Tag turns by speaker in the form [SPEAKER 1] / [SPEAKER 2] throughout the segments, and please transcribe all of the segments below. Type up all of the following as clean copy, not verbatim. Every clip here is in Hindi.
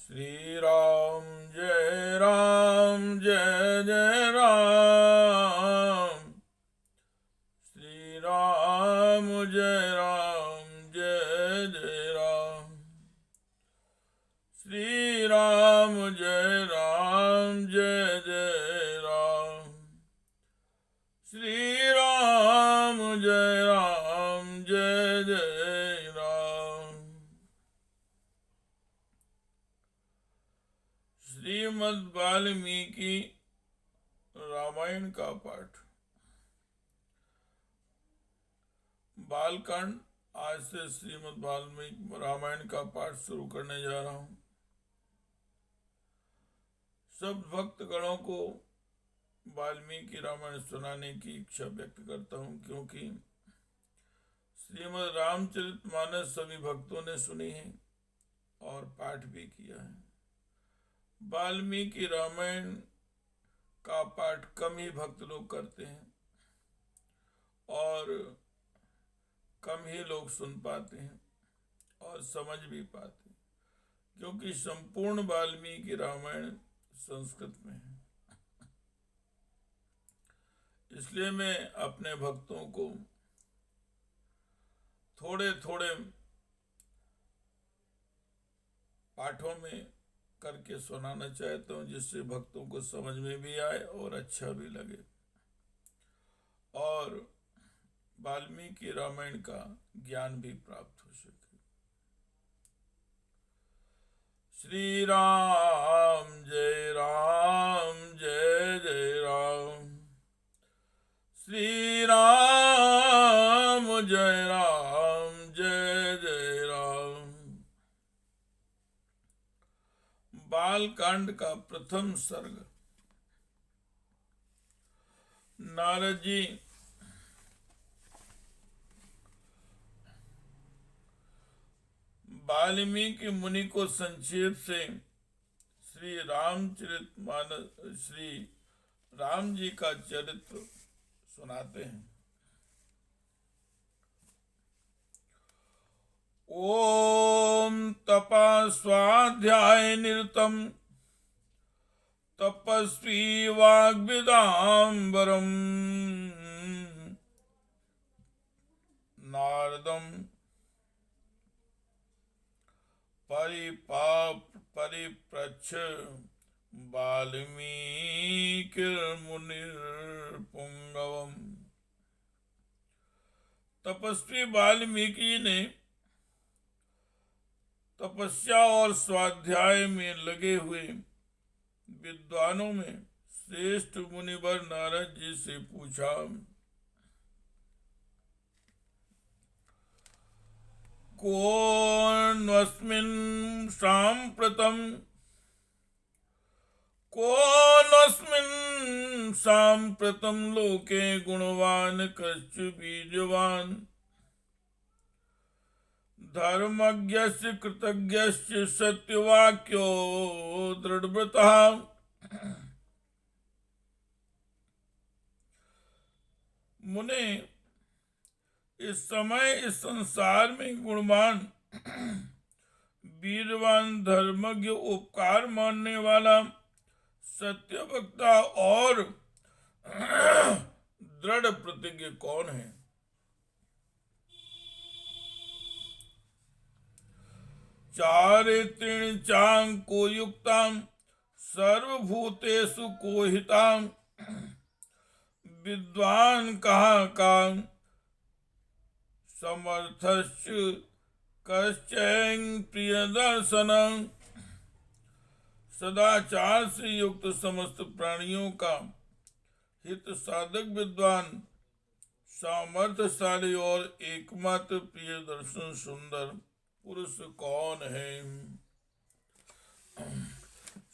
[SPEAKER 1] श्री राम जय जय राम। श्री राम जय जय राम। श्री राम जय जय राम। श्री राम जय जय राम। श्रीमद् वाल्मीकि रामायण का पाठ। बालकांड। आज से श्रीमद् वाल्मीकि रामायण का पाठ शुरू करने जा रहा हूं। सब भक्तगणों को वाल्मीकि रामायण सुनाने की इच्छा व्यक्त करता हूं, क्योंकि श्रीमद् रामचरितमानस सभी भक्तों ने सुनी है और पाठ भी किया है। वाल्मीकि रामायण का पाठ कम ही भक्त लोग करते हैं और कम ही लोग सुन पाते हैं और समझ भी पाते हैं, क्योंकि संपूर्ण वाल्मीकि रामायण संस्कृत में है। इसलिए मैं अपने भक्तों को थोड़े थोड़े पाठों में करके सुनाना चाहता हूं, जिससे भक्तों को समझ में भी आए और अच्छा भी लगे और वाल्मीकि रामायण का ज्ञान भी प्राप्त हो सके। श्री राम जय जय राम। श्री राम जय जय राम। बालकांड का प्रथम सर्ग। नारद जी वाल्मीकि मुनि को संक्षेप से श्री राम जी का चरित्र सुनाते हैं। ओम तपा स्वाध्याय निरतम तपस्वी वाग्विदाम्बरम नारदम परिप्रच्छ वाल्मीकिर्मुनिर्पुंगवम्। तपस्वी वाल्मीकि ने तपस्या और स्वाध्याय में लगे हुए विद्वानों में श्रेष्ठ मुनिवर नारद जी से पूछा, कोऽन्वस्मिन् साम्प्रतं लोके गुणवान् कश्चि बीजवान् धर्मज्ञस्य कृतज्ञस्य सत्यवाक्यो दृढ़व्रतः। मुने, इस समय इस संसार में गुणवान, वीरवान, धर्मज्ञ, उपकार मानने वाला, सत्यवक्ता और दृढ़ प्रतिज्ञ कौन है? चारित्रिण चांको युक्ताम सर्वभूतेषु कोहिताम विद्वान कहाँ का समर्थश्च कश्चन प्रियदर्शनम्। सदाचार से युक्त समस्त प्राणियों का हित साधक विद्वान, सामर्थ्यशाली और एकमात्र प्रिय दर्शन सुंदर पुरुष कौन है?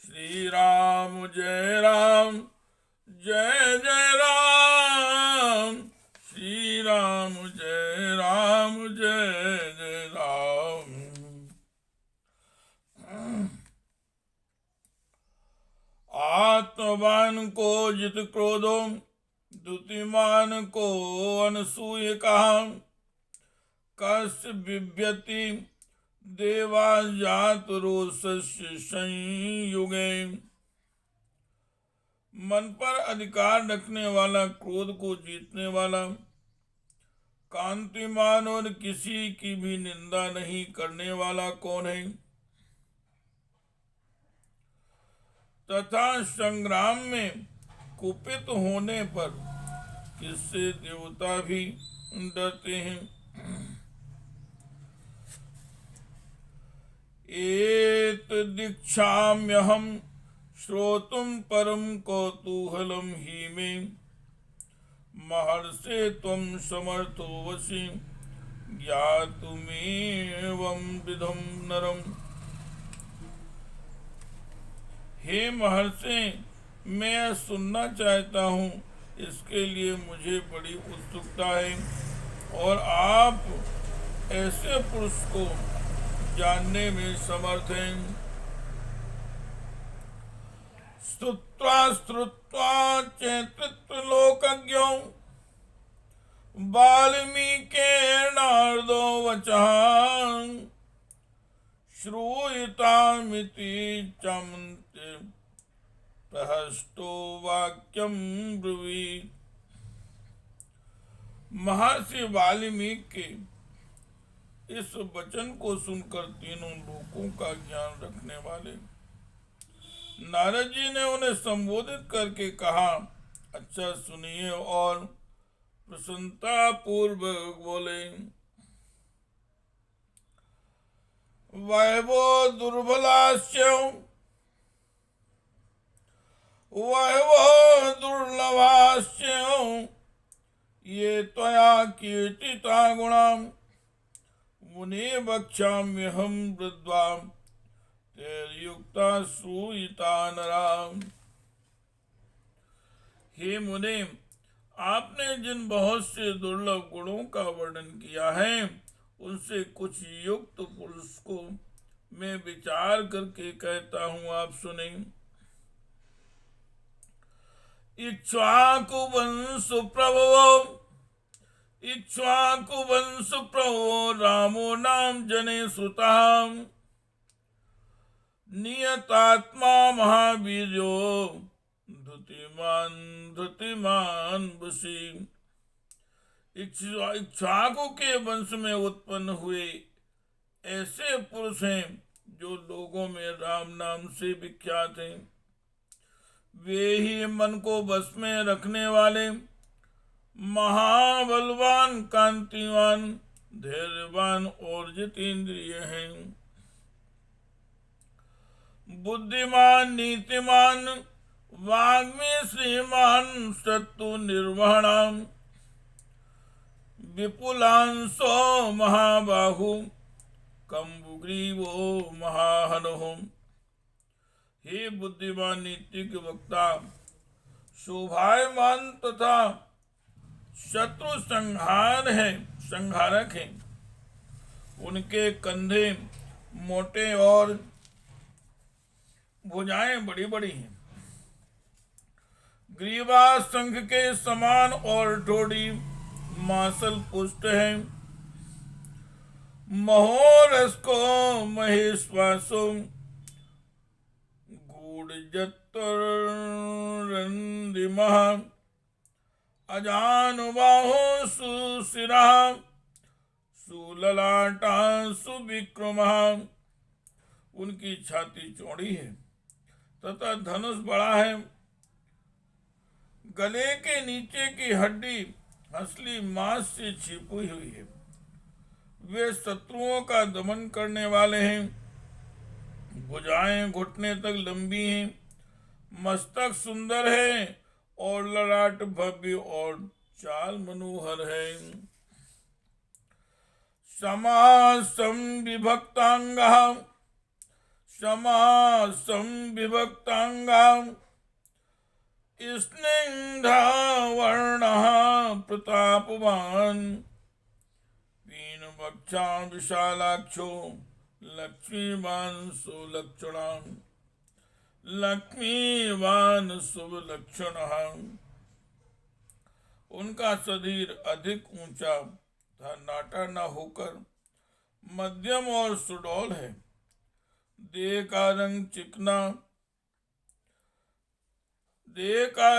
[SPEAKER 1] श्री राम जय जय राम। श्री राम जय जय राम। आत्मवान को जित क्रोधो द्युतिमान को अनसूय कहा। कस्य बिभ्यति देवाजात रोषस्य संयुगे। मन पर अधिकार रखने वाला, क्रोध को जीतने वाला, कांतिमान और किसी की भी निंदा नहीं करने वाला कौन है? तथा संग्राम में कुपित होने पर किससे देवता भी डरते हैं? एत दीक्षाम्यहम श्रोतुम परम कौतूहलम ही में, महर्षे त्वं समर्थो वसि ज्ञातुमेवं विधम नरम। हे महर्षि, मैं सुनना चाहता हूँ, इसके लिए मुझे बड़ी उत्सुकता है, और आप ऐसे पुरुष को जानने में समर्थ हैं। श्रुत्वा चैतृत्वलोकज्ञो वाल्मीकिर्नारदो वचः, श्रूयतामिति चमन्ते प्रहस्तो वाक्यम ब्रुवीत। महर्षि वाल्मीकि के इस वचन को सुनकर तीनों लोकों का ज्ञान रखने वाले नारद जी ने उन्हें संबोधित करके कहा, अच्छा सुनिए, और प्रसन्नता पूर्वक बोले। वैभो दुर्बलास्य वैभो दुर्लभास्य ये त्वया कीर्तिता गुणा, मुने वक्ष्याम्यहं वृद्ध्वा तैर्युक्ता श्रूयिता नराम। हे मुने, आपने जिन बहुत से दुर्लभ गुणों का वर्णन किया है, उनसे कुछ युक्त पुरुष को मैं विचार करके कहता हूँ, आप सुने। इक्ष्वाकुवंश प्रभो रामो नाम जने श्रुता, नियतात्मा महावीर्यो धृतिमान बुषी। इक्ष्वाकु के वंश में उत्पन्न हुए ऐसे पुरुष हैं जो लोगों में राम नाम से विख्यात हैं। वे ही मन को बस में रखने वाले, महाबलवान, कांतिवान, धैर्यवान और जितेंद्रिय हैं। बुद्धिमान, नीतिमान, वाग्मी, श्रीमान, शत्रु निर्वहणाम, विपुलांसो महाबाहु, कम्बुग्रीवो महाहनुः। हे बुद्धिमान, नीति के वक्ता, शोभायमान तथा शत्रु संहारक हैं। उनके कंधे मोटे और भुजाएं बड़ी बड़ी हैं। ग्रीवा शंख के समान और ठोड़ी मासल पुष्ट है। महोरस को महेश्वासो गूढ़जत्तरन्दिमः, अजानुबाहो सुशिरः, सुललाटा सुविक्रमः। उनकी छाती चौड़ी है तथा धनुष बड़ा है। गले के नीचे की हड्डी हंसली मांस से छिपी हुई है। वे शत्रुओं का दमन करने वाले हैं। भुजाएं घुटने तक लंबी हैं। मस्तक सुंदर है और ललाट भव्य और चाल मनोहर है। समासं विभक्तांगा स्निग्धा वर्णः प्रतापवान, पीनवक्षा विशालाक्षो लक्ष्मीवान सुलक्षणः। उनका शरीर अधिक ऊंचा तथा नाटा न होकर मध्यम और सुडौल है। देह का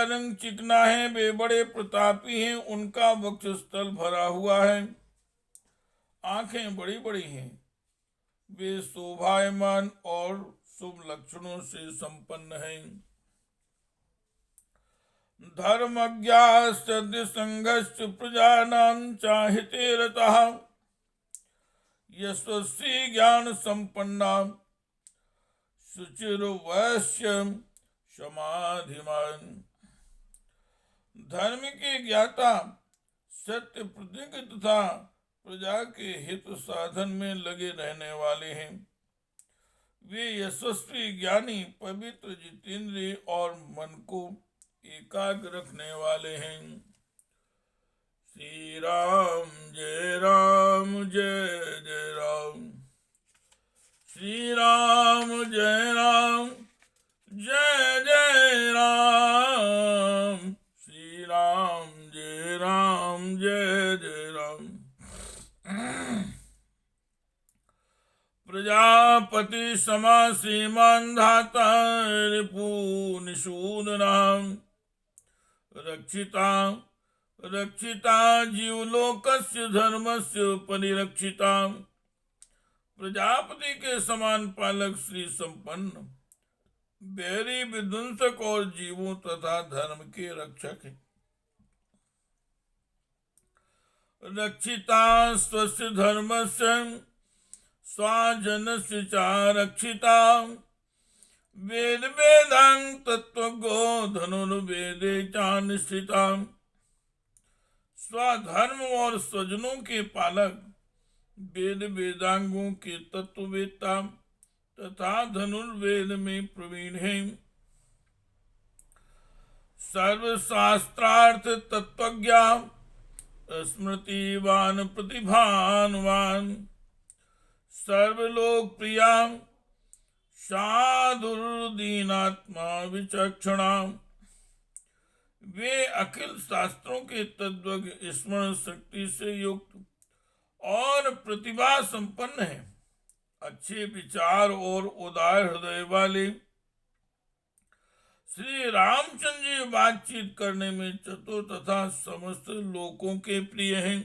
[SPEAKER 1] रंग चिकना है। वे बड़े प्रतापी हैं, उनका वक्षस्थल भरा हुआ है। आंखें बड़ी बड़ी हैं। वे शोभायमान और शुभ लक्षणों से संपन्न हैं। धर्मज्ञास्य संघस्य प्रजानां चाहिते रतः यशस्वी ज्ञान संपन्ना शुचिर्वश्य समाधिमान। धर्म के ज्ञाता, सत्य प्रतिज्ञ तथा प्रजा के हित साधन में लगे रहने वाले हैं। वे यशस्वी ज्ञानी, पवित्र, जितेंद्रिय और मन को एकाग्र रखने वाले हैं। श्री राम जय राम जय जय राम। श्री राम जय राम जय जय राम। श्री राम जय राम जय जय राम। प्रजापति समा श्रीमान धाता रिपुनिषूदनाम रक्षिता जीवलोकस्य धर्मस्य परिरक्षिता। प्रजापति के समान पालक, श्री संपन्न, बैरी विध्वंसक और जीवों तथा धर्म के रक्षक है। रक्षिता स्वस्य धर्मस्य स्वाजनस्य च रक्षिता। वेद वेदांग तत्वज्ञो धनुर्वेदे चानुष्ठिता। स्वधर्म और स्वजनों के पालक, वेद वेदांगों के तत्ववेत्ता तथा धनुर्वेद में प्रवीण हैं। सर्वशास्त्रार्थ तत्वज्ञा स्मृतिवान प्रतिभावान। सर्वलोकप्रिया साधुर्दीनात्मा विचक्षणा। वे अखिल शास्त्रों के तत्वज्ञ, स्मरण शक्ति से युक्त और प्रतिभा संपन्न है। अच्छे विचार और उदार हृदय वाले श्री रामचंद्र जी बातचीत करने में चतुर तथा समस्त लोगों के प्रिय हैं।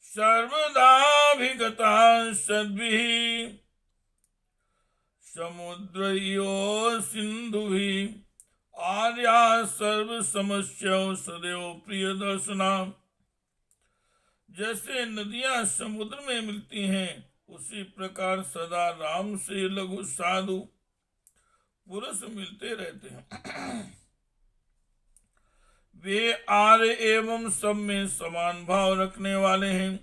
[SPEAKER 1] सर्वदाभिगता सद्भिः समुद्रयो सिन्धुभिः आर्या सर्व समस्या सदैव प्रिय दर्शना। जैसे नदियां समुद्र में मिलती हैं, उसी प्रकार सदा राम से लघु साधु पुरुष मिलते रहते हैं। वे आर्य एवं सब में समान भाव रखने वाले हैं।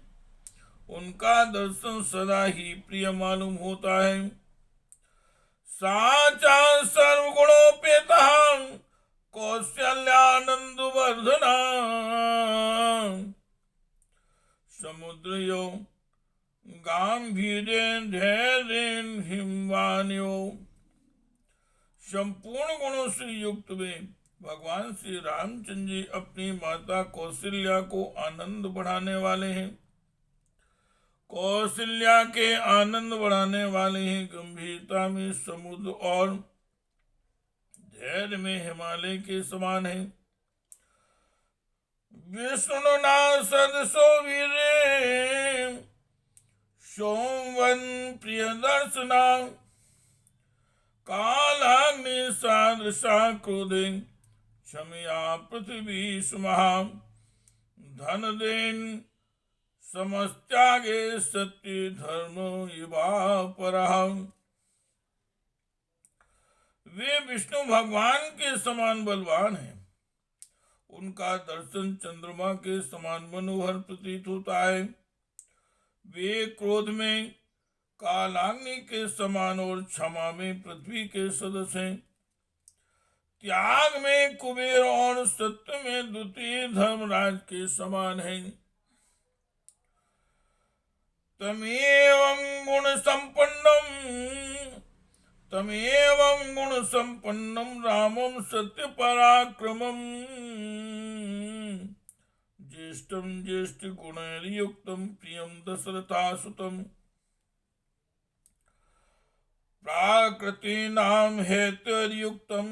[SPEAKER 1] उनका दर्शन सदा ही प्रिय मालूम होता है। साचा सर्वगुणोपेता कौशल्यानंद वर्धना। समुद्रयो गांभीर्येन धैर्येन हिमवान्यो। संपूर्ण गुणों से युक्त वे भगवान श्री रामचंद्र जी अपनी माता कौशल्या को आनंद बढ़ाने वाले हैं। कौशल्या के आनंद बढ़ाने वाले हैं। गंभीरता में समुद्र और धैर्य में हिमालय के समान है। विष्णुना सदसो वीरे सोमवन प्रिय दर्शना। कालाग्नि सादृशा क्रोधे क्षमया पृथ्वी सुमहा। धन देन समस्त्यागे सत्य धर्म युवा परः। वे विष्णु भगवान के समान बलवान हैं। उनका दर्शन चंद्रमा के समान मनोहर प्रतीत होता है। वे क्रोध में कालाग्नि के समान और क्षमा में पृथ्वी के सदस्य हैं। त्याग में कुबेर और सत्य में द्वितीय धर्मराज के समान हैं। तमेवं गुण संपन्नम रामम सत्य पराक्रमम। ज्येष्ठं ज्येष्ठगुणैर्युक्तं प्रियं दशरथासुतं प्राकृतीनां हेतुर्युक्तं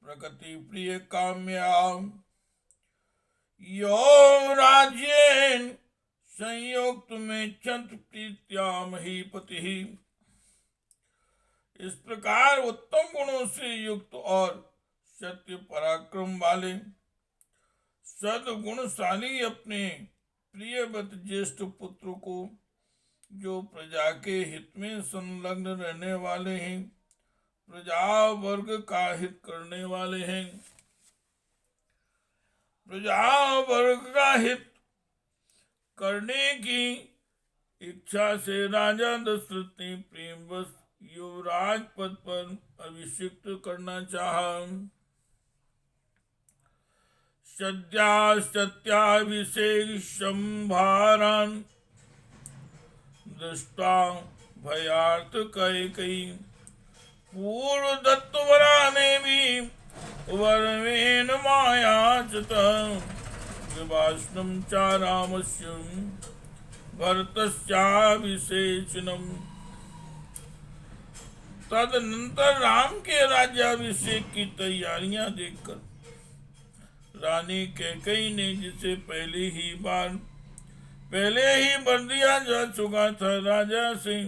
[SPEAKER 1] प्रकृतिप्रियकाम्यां यो राज्येन संयोक्तुमिच्छन्ति प्रीत्या महीपतिः। इस प्रकार उत्तम गुणों से युक्त और सत्य पराक्रम वाले सद्गुणशाली अपने प्रियवत ज्येष्ठ पुत्र को, जो प्रजा के हित में संलग्न रहने वाले हैं, प्रजा वर्ग का हित करने वाले हैं, प्रजा वर्ग का हित करने की इच्छा से राजा दशरथ ने प्रेमवश युवराज पद पर अभिषिक्त करना चाहा। सत्याभिषेक संभारान दृष्टा भयार्थ कैकयी पूर्व दत्तवरा ने भी वरवेन माया विभाषणं च रामस्य भरतस्याभिषेचनम्। तदनंतर राम के राज्याभिषेक की तैयारियां देखकर रानी कैकेयी ने, जिसे पहले ही वर दिया जा चुका था, राजा से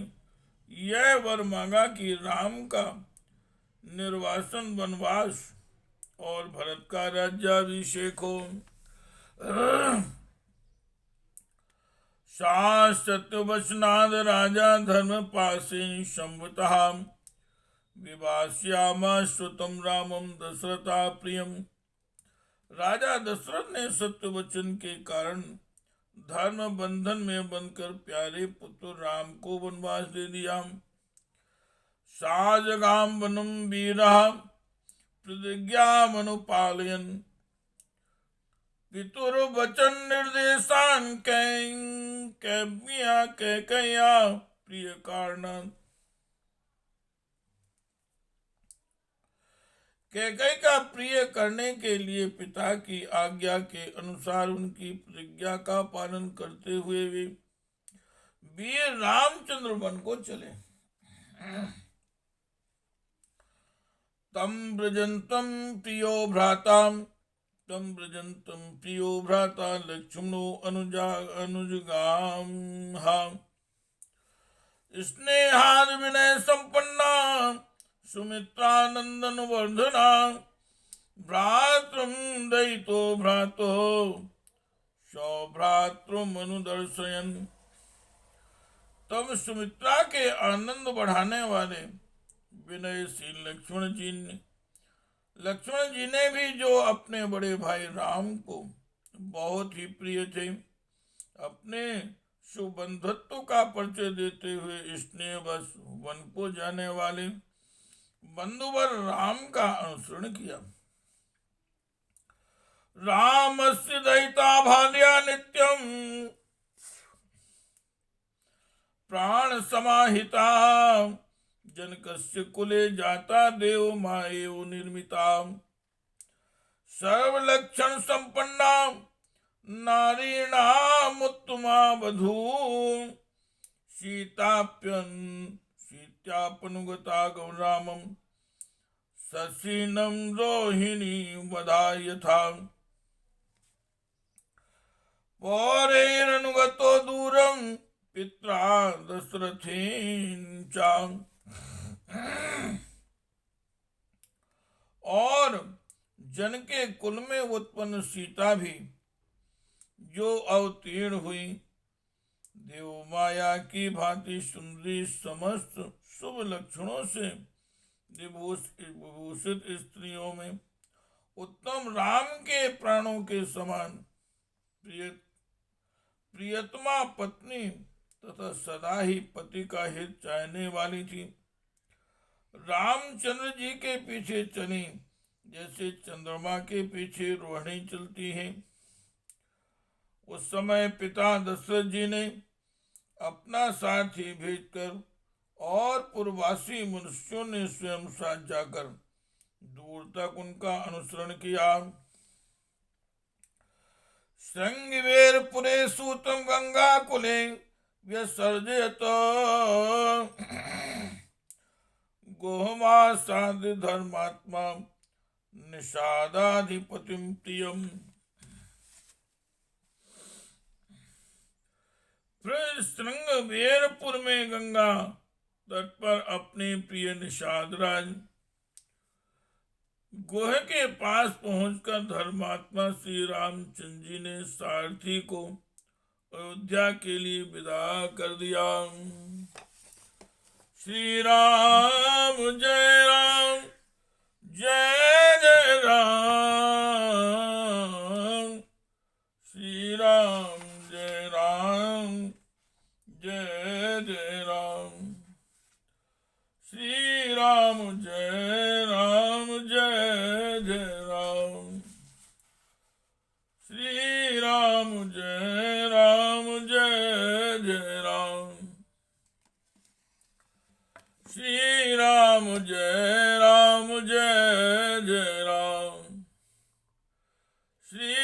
[SPEAKER 1] यह वर मांगा कि राम का निर्वासन वनवास और भरत का राज्याभिषेक हो। सत्यवचनाद राजा धर्म पासे संवतः विभाष्यामाश्रुतं रामं दशरथा प्रियम। राजा दशरथ ने सत्य वचन के कारण धर्म बंधन में बंधकर प्यारे पुत्र राम को वनवास दे दिया। साजगाम वनम वीरः प्रतिज्ञामनुपालयन् पितुर्वचन निर्देशान कैकेय्या प्रिय कारण। कैकेयी का प्रिय करने के लिए पिता की आज्ञा के अनुसार उनकी प्रतिज्ञा का पालन करते हुए वे वीर रामचंद्र वन को चले। तम व्रजंतम प्रियो भ्राता लक्ष्मणो अनुजगाम स्नेहाद विनय संपन्ना सुमित्रानंदन वर्धना भ्रातृम दयितो भ्रातो सौभ्रातृमनुदर्शयन्। तब सुमित्रा के आनंद बढ़ाने वाले विनयशील लक्ष्मण जी ने भी, जो अपने बड़े भाई राम को बहुत ही प्रिय थे, अपने सुबंधुत्व का परिचय देते हुए स्नेहवश वन को जाने वाले बंधुवर राम का अनुसरण किया। रामस्य दयिता भार्या नित्यं प्राण समाहिता जनकस्य कुले जाता देव माएव निर्मिता सर्वलक्षण संपन्ना नारीणामुत्तमा वधू सीत्यापनुगता गौरामं ससीनं रोहिणी वधा यथा पौरैरनुगतो दूरं पित्रा दशरथेन च। और जन के कुल में उत्पन्न सीता भी, जो अवतीर्ण हुई, देव माया की भांति सुंदरी समस्त शुभ लक्षणों से विभूषित स्त्रियों में उत्तम राम के प्राणों के समान प्रियतमा पत्नी तथा सदा ही पति का हित चाहने वाली थी। रामचंद्र जी के पीछे चली जैसे चंद्रमा के पीछे रोहिणी चलती है। उस समय पिता दशरथ जी ने अपना साथी भेजकर और पूर्ववासी मनुष्यों ने स्वयं साथ जाकर दूर तक उनका अनुसरण किया। श्रृंगवेरपुरे सूतं गंगाकुले व्यसर्जयत गोहमासाद धर्मात्मा निषादाधिपतिम प्रियम। फिर श्रृंगवेरपुर में गंगा तट पर अपने प्रिय निषाद राज गोह के पास पहुंचकर धर्मात्मा श्री रामचंद्र जी ने सारथी को अयोध्या के लिए विदा कर दिया। श्री राम जय राम जय जय राम, श्री राम जय राम जय जय राम, श्री राम जय राम जय जय राम, श्री राम जय राम जय जय राम, श्री राम जय राम जय जय राम, श्री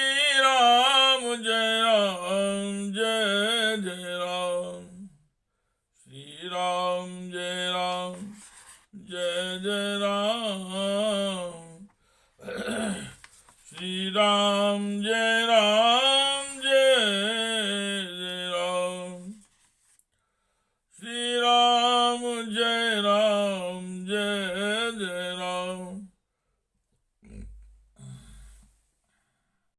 [SPEAKER 1] राम जय राम जय जय राम, श्री राम जय राम जय जय राम, श्री राम जय राम